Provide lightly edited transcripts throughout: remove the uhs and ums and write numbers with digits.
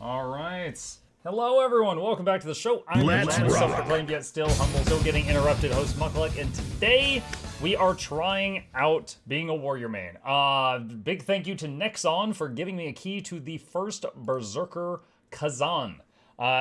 All right. Hello, everyone. Welcome back to the show. I'm your self-proclaimed yet still humble, still getting interrupted host Mukluk, and today we are trying out being a warrior main. Big thank you to Nexon for giving me a key to the first Berzerker Kazan.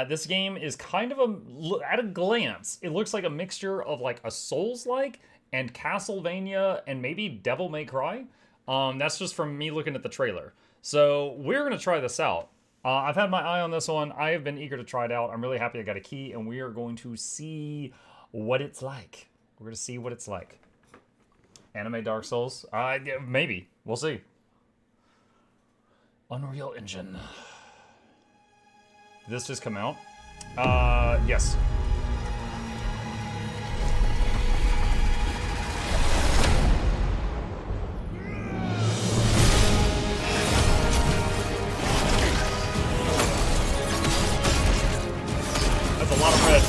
This game is kind of at a glance, it looks like a mixture of like a Souls-like and Castlevania and maybe Devil May Cry. That's just from me looking at the trailer. So we're going to try this out. I've had my eye on this one. I have been eager to try it out. I'm really happy I got a key, and we are going to see what it's like. We're going to see what it's like. Anime Dark Souls? Yeah, maybe. We'll see. Unreal Engine. Did this just come out? Yes. That's a lot of red.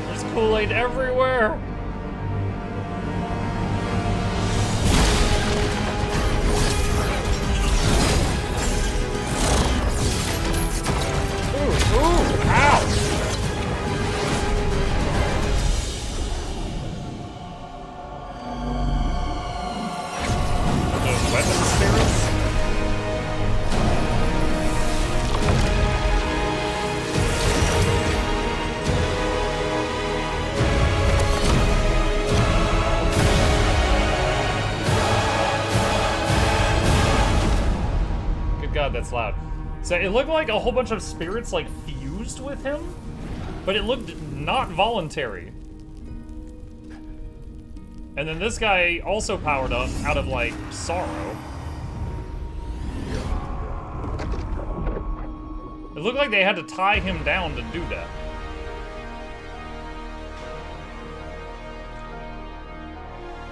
There's Kool-Aid everywhere. God, that's loud. So it looked like a whole bunch of spirits like fused with him, but it looked not voluntary. And then this guy also powered up out of like sorrow. It looked like they had to tie him down to do that.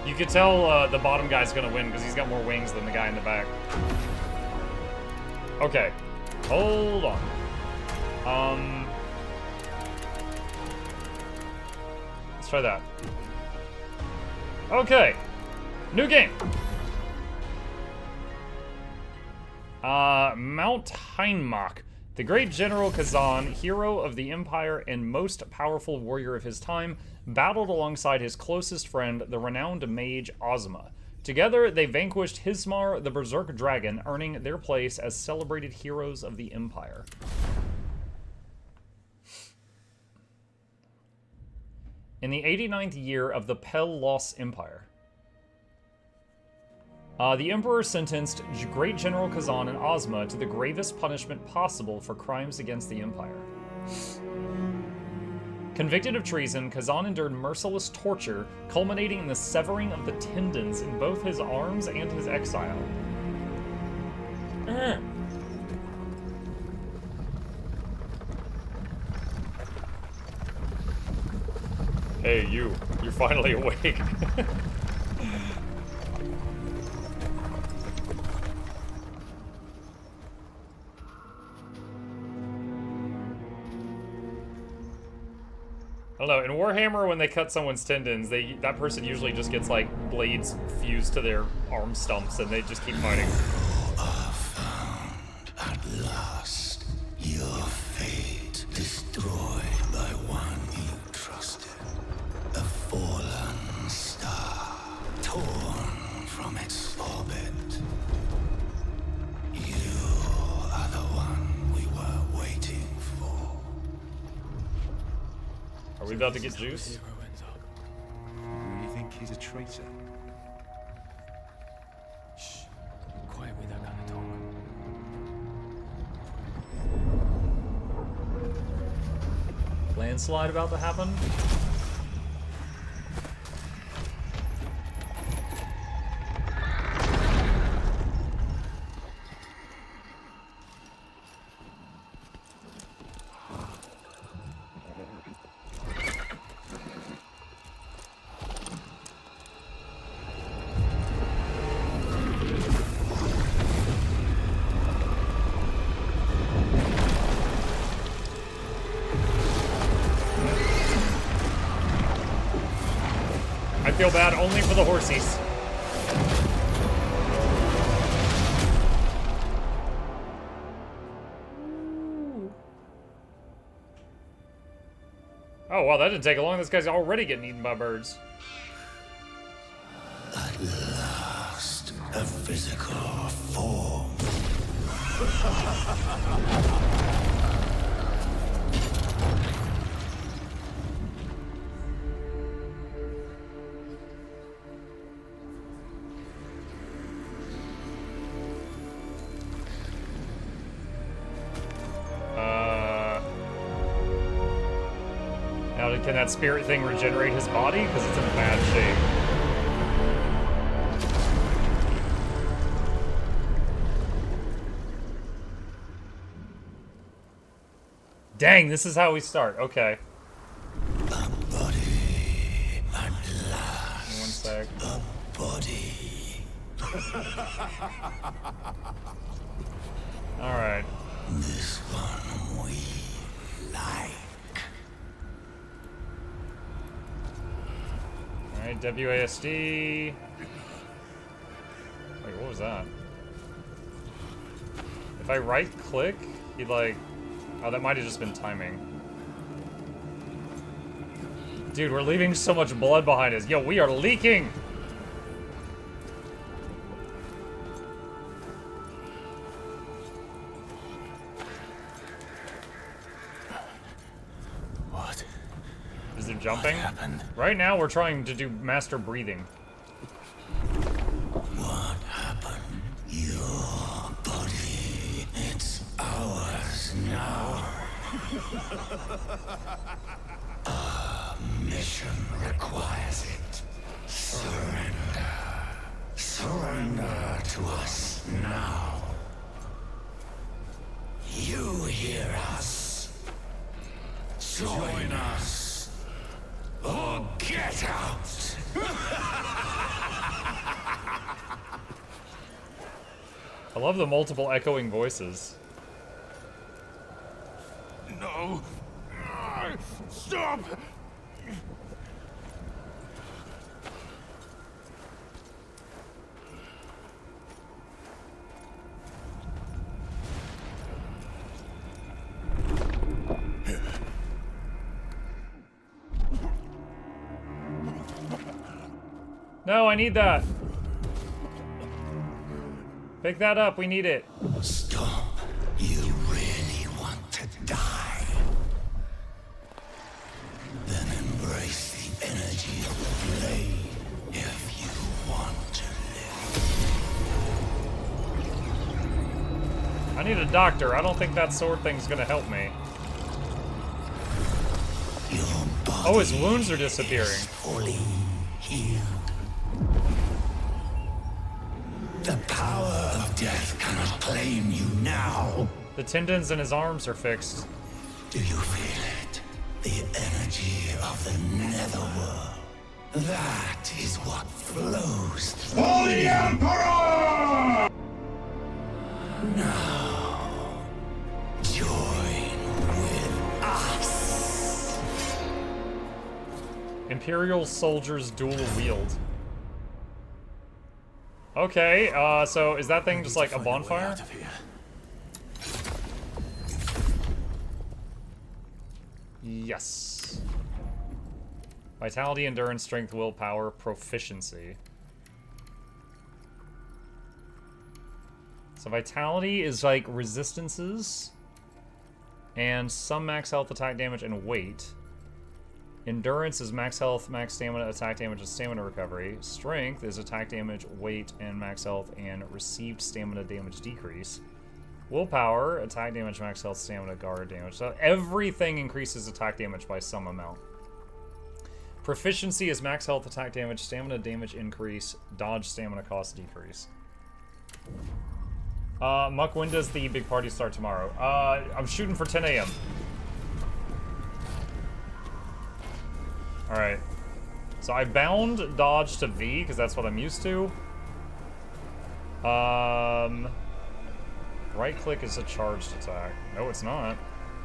You could tell the bottom guy's gonna win because he's got more wings than the guy in the back. Okay, hold on. Let's try that. Okay, new game. Mount Heinmach. The great General Kazan, hero of the Empire and most powerful warrior of his time, battled alongside his closest friend, the renowned mage Ozma. Together, they vanquished Hismar, the Berzerker dragon, earning their place as celebrated heroes of the Empire. In the 89th year of the Pel-Los Empire, the Emperor sentenced Great General Khazan and Ozma to the gravest punishment possible for crimes against the Empire. Convicted of treason, Kazan endured merciless torture, culminating in the severing of the tendons in both his arms and his exile. Hey, you're finally awake. I don't know, in Warhammer, when they cut someone's tendons, that person usually just gets, like, blades fused to their arm stumps, and they just keep fighting. You are found at last. Your fate destroyed by one you trusted. A fallen star, torn from its orbit. You are the one we were waiting for. Are we about to get juice? You think he's a traitor? Shh. Quiet with that kind of talk. Landslide about to happen? feel bad only for the horsies. Oh, wow, that didn't take long. This guy's already getting eaten by birds. At last, a physical form. Now, can that spirit thing regenerate his body? Because it's in bad shape. Dang, this is how we start. Okay. A body at last. One sec. A body. Alright. This one we like. Alright, WASD. Wait, what was that? If I right click, he like... Oh, that might have just been timing. Dude, we're leaving so much blood behind us. Yo, we are leaking! What? Is it jumping? What happened? Right now, we're trying to do master breathing. What happened? Your body, it's ours now. Our mission requires it. Surrender. Surrender to us now. You hear us. Join us. Or get out. I love the multiple echoing voices. No! Stop! No, I need that. Pick that up, we need it. Stop. You really want to die? Then embrace the energy of the blade if you want to live. I need a doctor. I don't think that sword thing's gonna help me. Your body Oh, his wounds are disappearing. is fully healed. The power of death cannot claim you now. The tendons in his arms are fixed. Do you feel it? The energy of the netherworld. That is what flows through the Emperor! Now, join with us. Imperial soldiers dual wield. Okay, so is that thing just like a bonfire? Out of here. Yes. Vitality, endurance, strength, willpower, proficiency. So vitality is like resistances and some max health, attack damage, and weight. Endurance is max health, max stamina, attack damage, and stamina recovery. Strength is attack damage, weight, and max health, and received stamina damage decrease. Willpower, attack damage, max health, stamina, guard damage. So everything increases attack damage by some amount. Proficiency is max health, attack damage, stamina damage increase, dodge stamina cost decrease. Muck, when does the big party start tomorrow? I'm shooting for 10 a.m. Alright. So I bound dodge to V, because that's what I'm used to. Right click is a charged attack. No, it's not.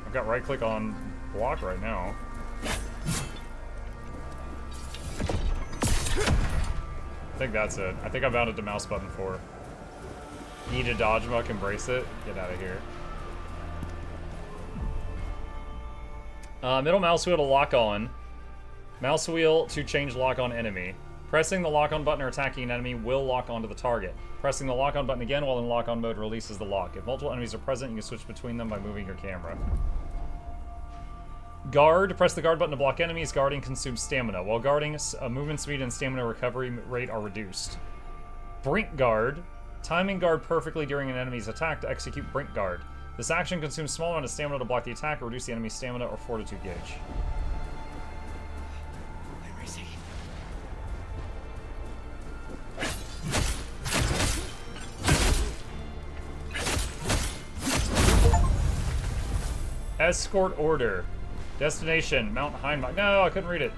I've got right click on block right now. I think that's it. I think I bounded to mouse button 4. Need a dodge muck, embrace it. Get out of here. Middle mouse wheel to lock on. Mouse wheel to change lock on enemy. Pressing the lock on button or attacking an enemy will lock onto the target. Pressing the lock on button again while in lock on mode releases the lock. If multiple enemies are present, you can switch between them by moving your camera. Guard. Press the guard button to block enemies. Guarding consumes stamina. While guarding, movement speed and stamina recovery rate are reduced. Brink guard. Timing guard perfectly during an enemy's attack to execute brink guard. This action consumes small amount of stamina to block the attack or reduce the enemy's stamina or fortitude gauge. Where is he? Escort order. Destination, Mount Heinbach. No, I couldn't read it.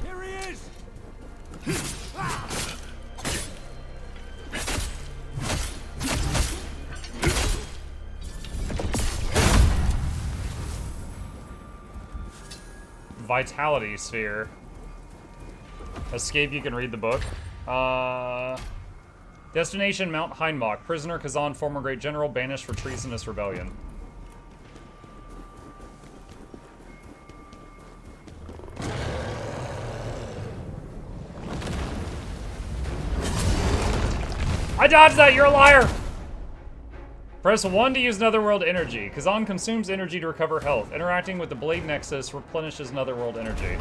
Here he is! Vitality sphere. Escape, you can read the book. Destination, Mount Heinbach. Prisoner Kazan, former great general, banished for treasonous rebellion. I dodged that, you're a liar! Press 1 to use Netherworld energy. Kazan consumes energy to recover health. Interacting with the Blade Nexus replenishes Netherworld energy.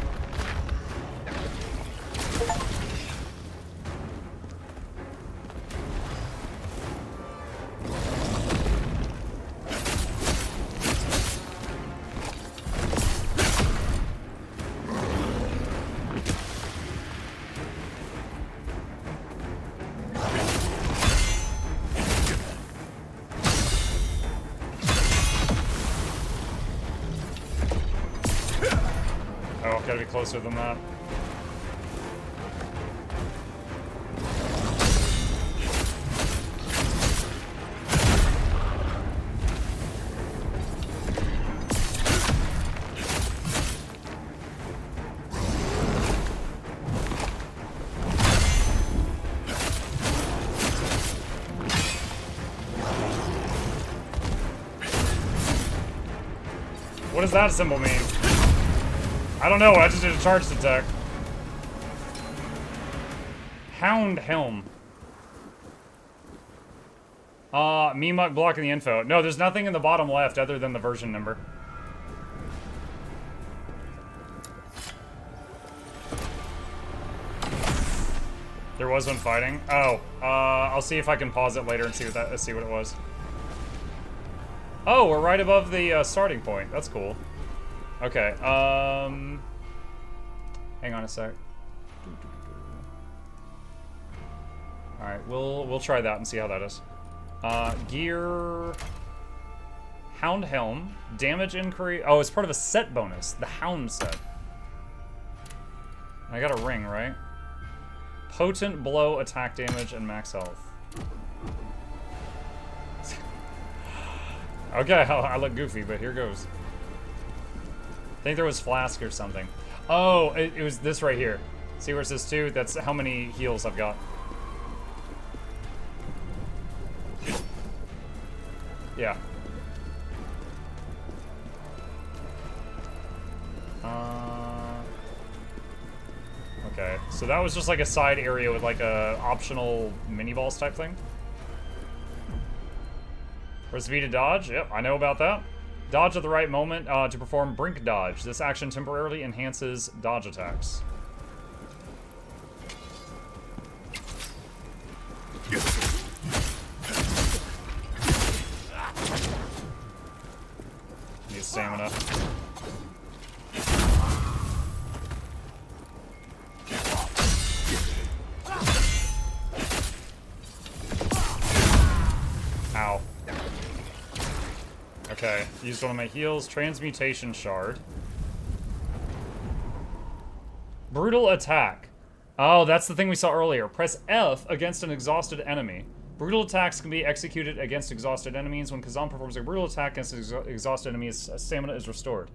Gotta be closer than that. What does that symbol mean? I don't know, I just did a charge attack. Hound Helm. Memuck blocking the info. No, there's nothing in the bottom left other than the version number. There was one fighting. Oh, I'll see if I can pause it later and see what it was. Oh, we're right above the starting point. That's cool. Okay, hang on a sec. Alright, we'll try that and see how that is. Gear... Hound Helm. Damage increase... Oh, it's part of a set bonus. The Hound set. I got a ring, right? Potent blow, attack damage, and max health. Okay, I look goofy, but here goes. I think there was flask or something. Oh, it was this right here. See where it says 2? That's how many heals I've got. Yeah. Okay, so that was just like a side area with like a optional mini balls type thing. Press V to dodge. Yep, I know about that. Dodge at the right moment to perform Brink Dodge. This action temporarily enhances dodge attacks. Need stamina. Ow. Okay, used one of my heals. Transmutation Shard. Brutal Attack. Oh, that's the thing we saw earlier. Press F against an exhausted enemy. Brutal attacks can be executed against exhausted enemies. When Kazan performs a brutal attack against exhausted enemies, stamina is restored.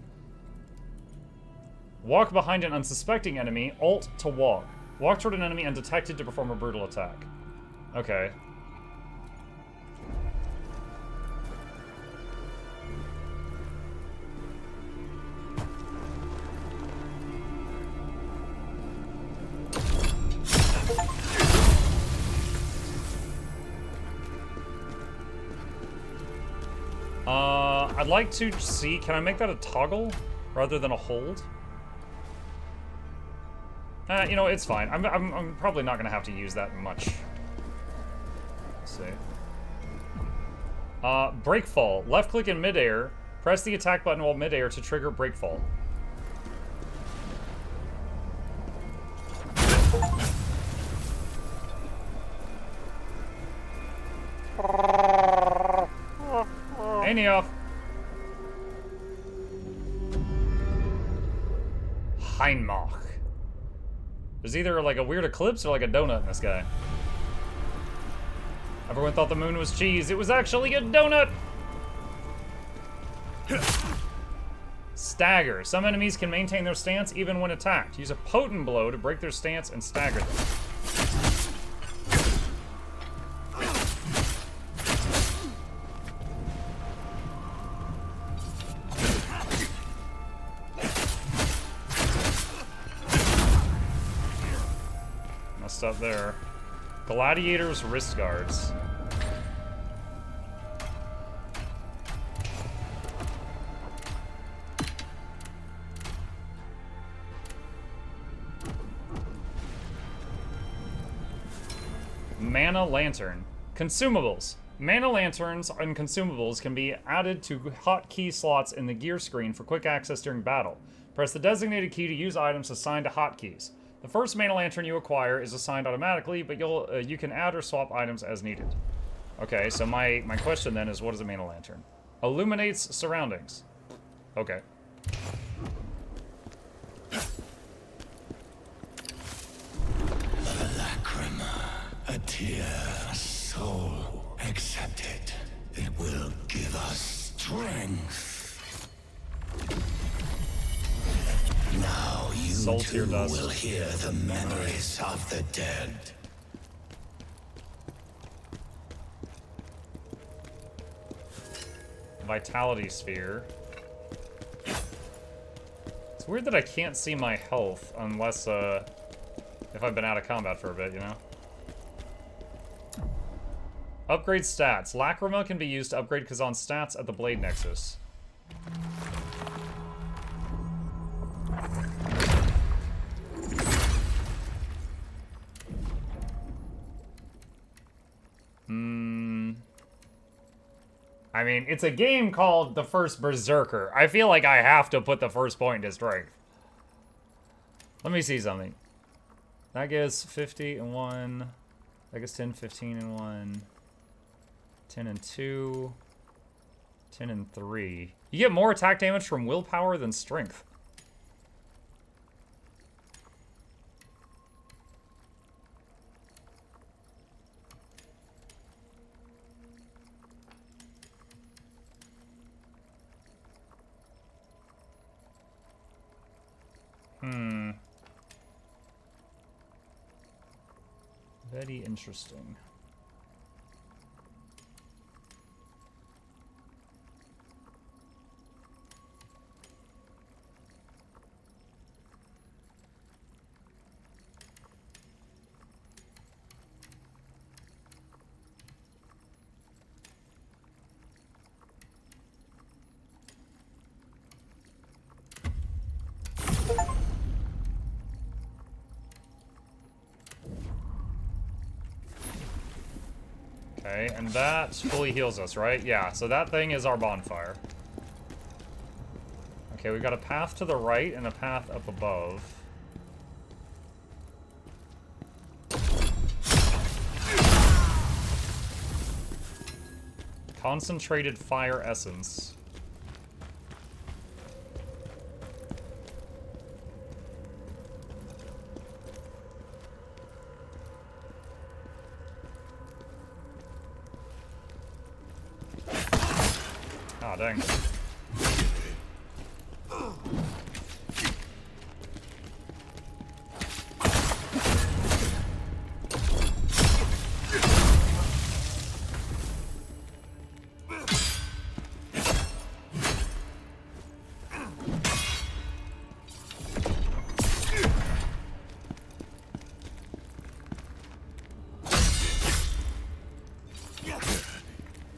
Walk behind an unsuspecting enemy. Alt to walk. Walk toward an enemy undetected to perform a brutal attack. Okay. I'd like to see, can I make that a toggle rather than a hold? You know, it's fine. I'm probably not gonna have to use that much. Let's see. Breakfall. Left click in midair. Press the attack button while midair to trigger breakfall. Hey, Neoff. Heinmach. There's either like a weird eclipse or like a donut in this guy. Everyone thought the moon was cheese. It was actually a donut! Stagger. Some enemies can maintain their stance even when attacked. Use a potent blow to break their stance and stagger them. Up there. Gladiator's wrist guards. Mana lantern. Consumables. Mana lanterns and consumables can be added to hotkey slots in the gear screen for quick access during battle. Press the designated key to use items assigned to hotkeys. The first mana lantern you acquire is assigned automatically, but you can add or swap items as needed. Okay, so my question then is, what is a mana lantern? Illuminates surroundings. Okay. A lacrima, a tear, a soul. Accept it. It will give us strength. Now you too will hear the memories of the dead. Vitality sphere. It's weird that I can't see my health unless, if I've been out of combat for a bit, you know? Upgrade stats. Lacrima can be used to upgrade Kazan's stats at the Blade Nexus. I mean, it's a game called The First Berzerker. I feel like I have to put the first point to strength. Let me see something. That gives 50 and 1. That gives 10, 15 and 1. 10 and 2. 10 and 3. You get more attack damage from willpower than strength. Very interesting. Okay, and that fully heals us, right? Yeah, so that thing is our bonfire. Okay, we've got a path to the right and a path up above. Concentrated fire essence. dang.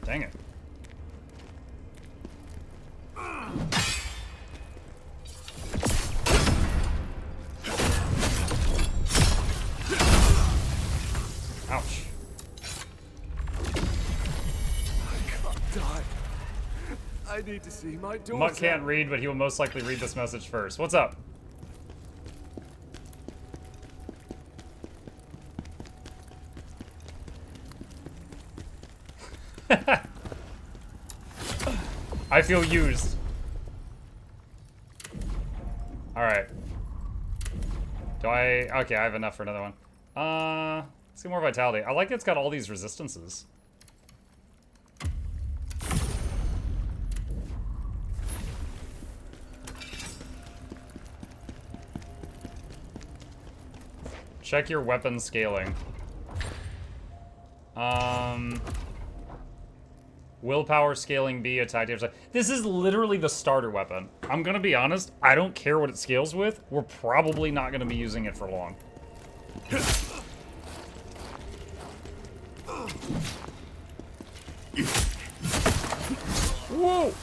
Dang it. Ouch. I can't die. I need to see my daughter. Muck can't read, but he will most likely read this message first. What's up? I feel used. Alright. Do I... Okay, I have enough for another one. Let's get more vitality. I like it's got all these resistances. Check your weapon scaling. Willpower scaling B, attack damage. This is literally the starter weapon. I'm gonna be honest, I don't care what it scales with. We're probably not gonna be using it for long. Whoa!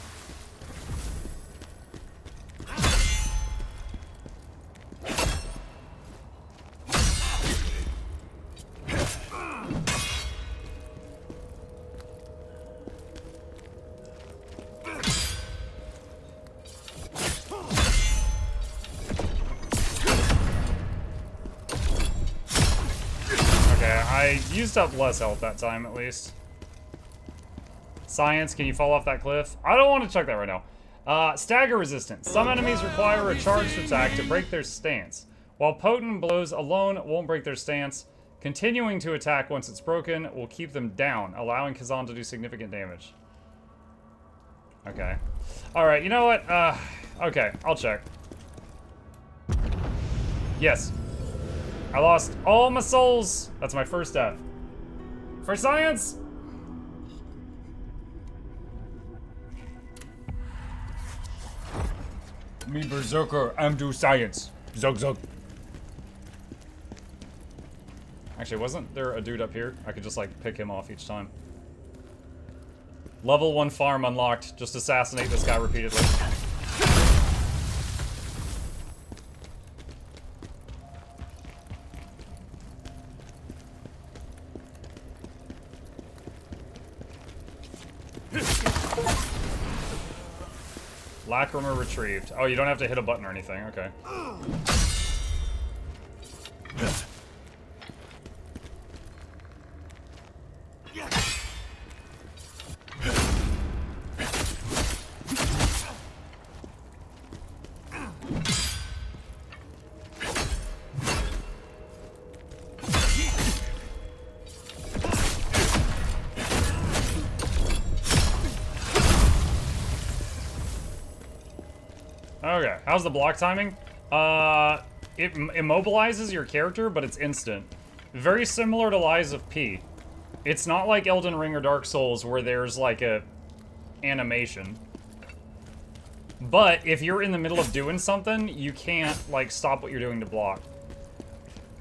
I used up less health that time, at least. Science, can you fall off that cliff? I don't want to check that right now. Stagger resistance. Some enemies require a charged attack to break their stance. While potent blows alone won't break their stance, continuing to attack once it's broken will keep them down, allowing Kazan to do significant damage. Okay. Alright, you know what? Okay, I'll check. Yes. I lost all my souls. That's my first death. For science! Me Berzerker, I'm do science. Zug zug. Actually, wasn't there a dude up here? I could just like pick him off each time. Level 1 farm unlocked. Just assassinate this guy repeatedly. Lacrima retrieved. Oh, you don't have to hit a button or anything. Okay. Okay, how's the block timing? It immobilizes your character, but it's instant. Very similar to Lies of P. It's not like Elden Ring or Dark Souls where there's like a animation. But if you're in the middle of doing something, you can't like stop what you're doing to block.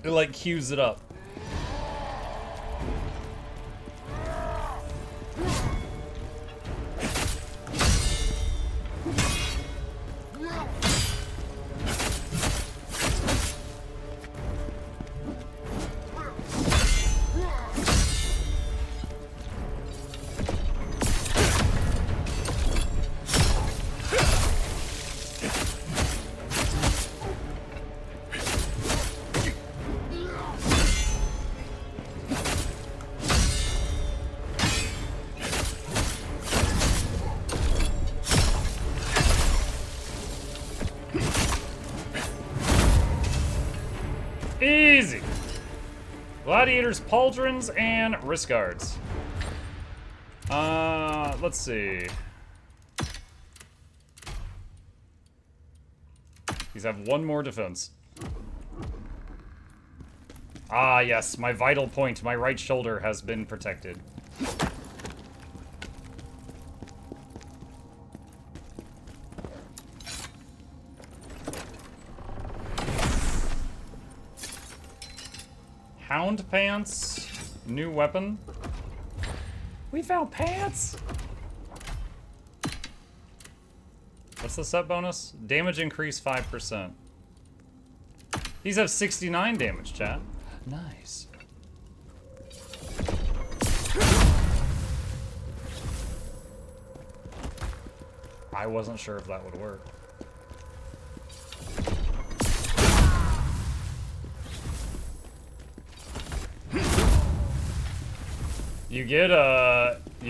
It like queues it up. Easy. Gladiators, pauldrons, and wrist guards. Let's see. These have one more defense. Ah, yes, my vital point, my right shoulder has been protected. Hound pants, new weapon. We found pants! What's the set bonus? Damage increase 5%. These have 69 damage, chat. Nice. I wasn't sure if that would work. You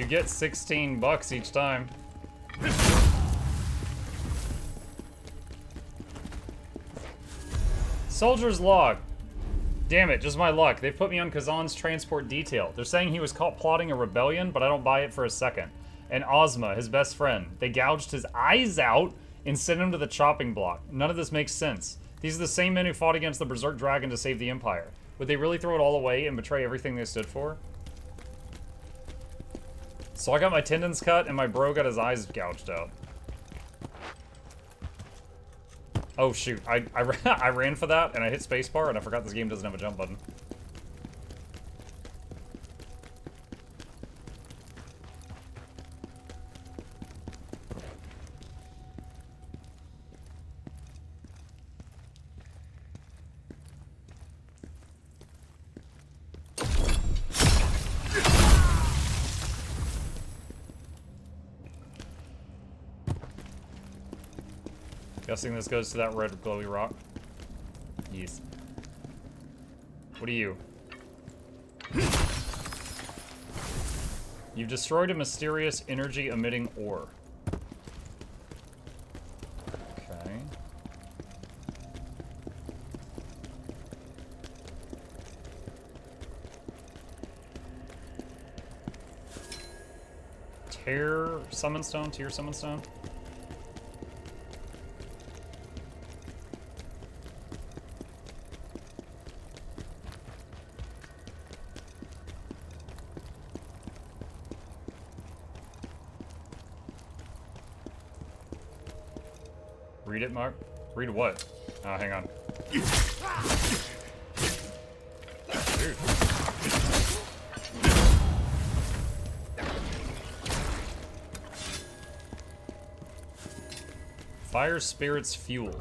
get 16 bucks each time. Soldier's log. Damn it, just my luck. They put me on Kazan's transport detail. They're saying he was caught plotting a rebellion, but I don't buy it for a second. And Ozma, his best friend. They gouged his eyes out and sent him to the chopping block. None of this makes sense. These are the same men who fought against the Berserk Dragon to save the Empire. Would they really throw it all away and betray everything they stood for? So I got my tendons cut and my bro got his eyes gouged out. Oh shoot, I ran for that and I hit spacebar and I forgot this game doesn't have a jump button. Guessing this goes to that red glowy rock. Yes. What are you? You've destroyed a mysterious energy-emitting ore. Okay. Tear summon stone? Tear summon stone? Read it, Mark. Read what? Oh, hang on. Dude. Fire Spirit's Fuel.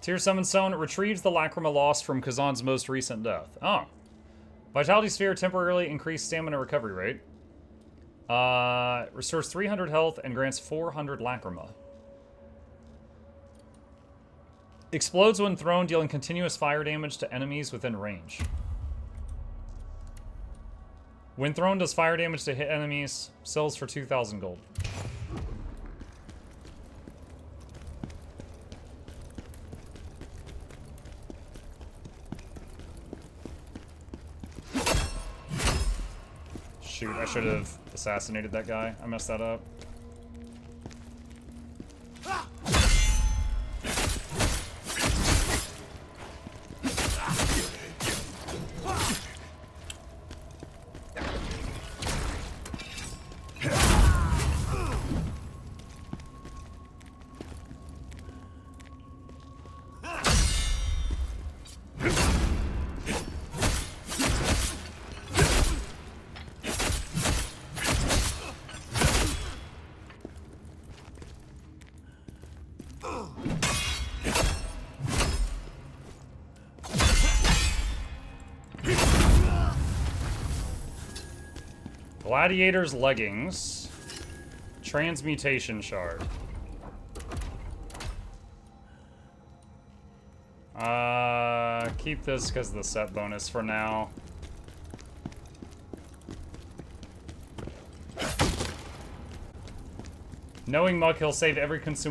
Tear Summon Stone retrieves the Lacrima lost from Kazan's most recent death. Oh. Vitality Sphere temporarily increased stamina recovery rate. Restores 300 health and grants 400 Lacrima. Explodes when thrown, dealing continuous fire damage to enemies within range. When thrown, does fire damage to hit enemies. Sells for 2,000 gold. Shoot, I should have assassinated that guy. I messed that up. Gladiator's leggings. Transmutation shard. Keep this because of the set bonus for now. Knowing Muck, he'll save every consumable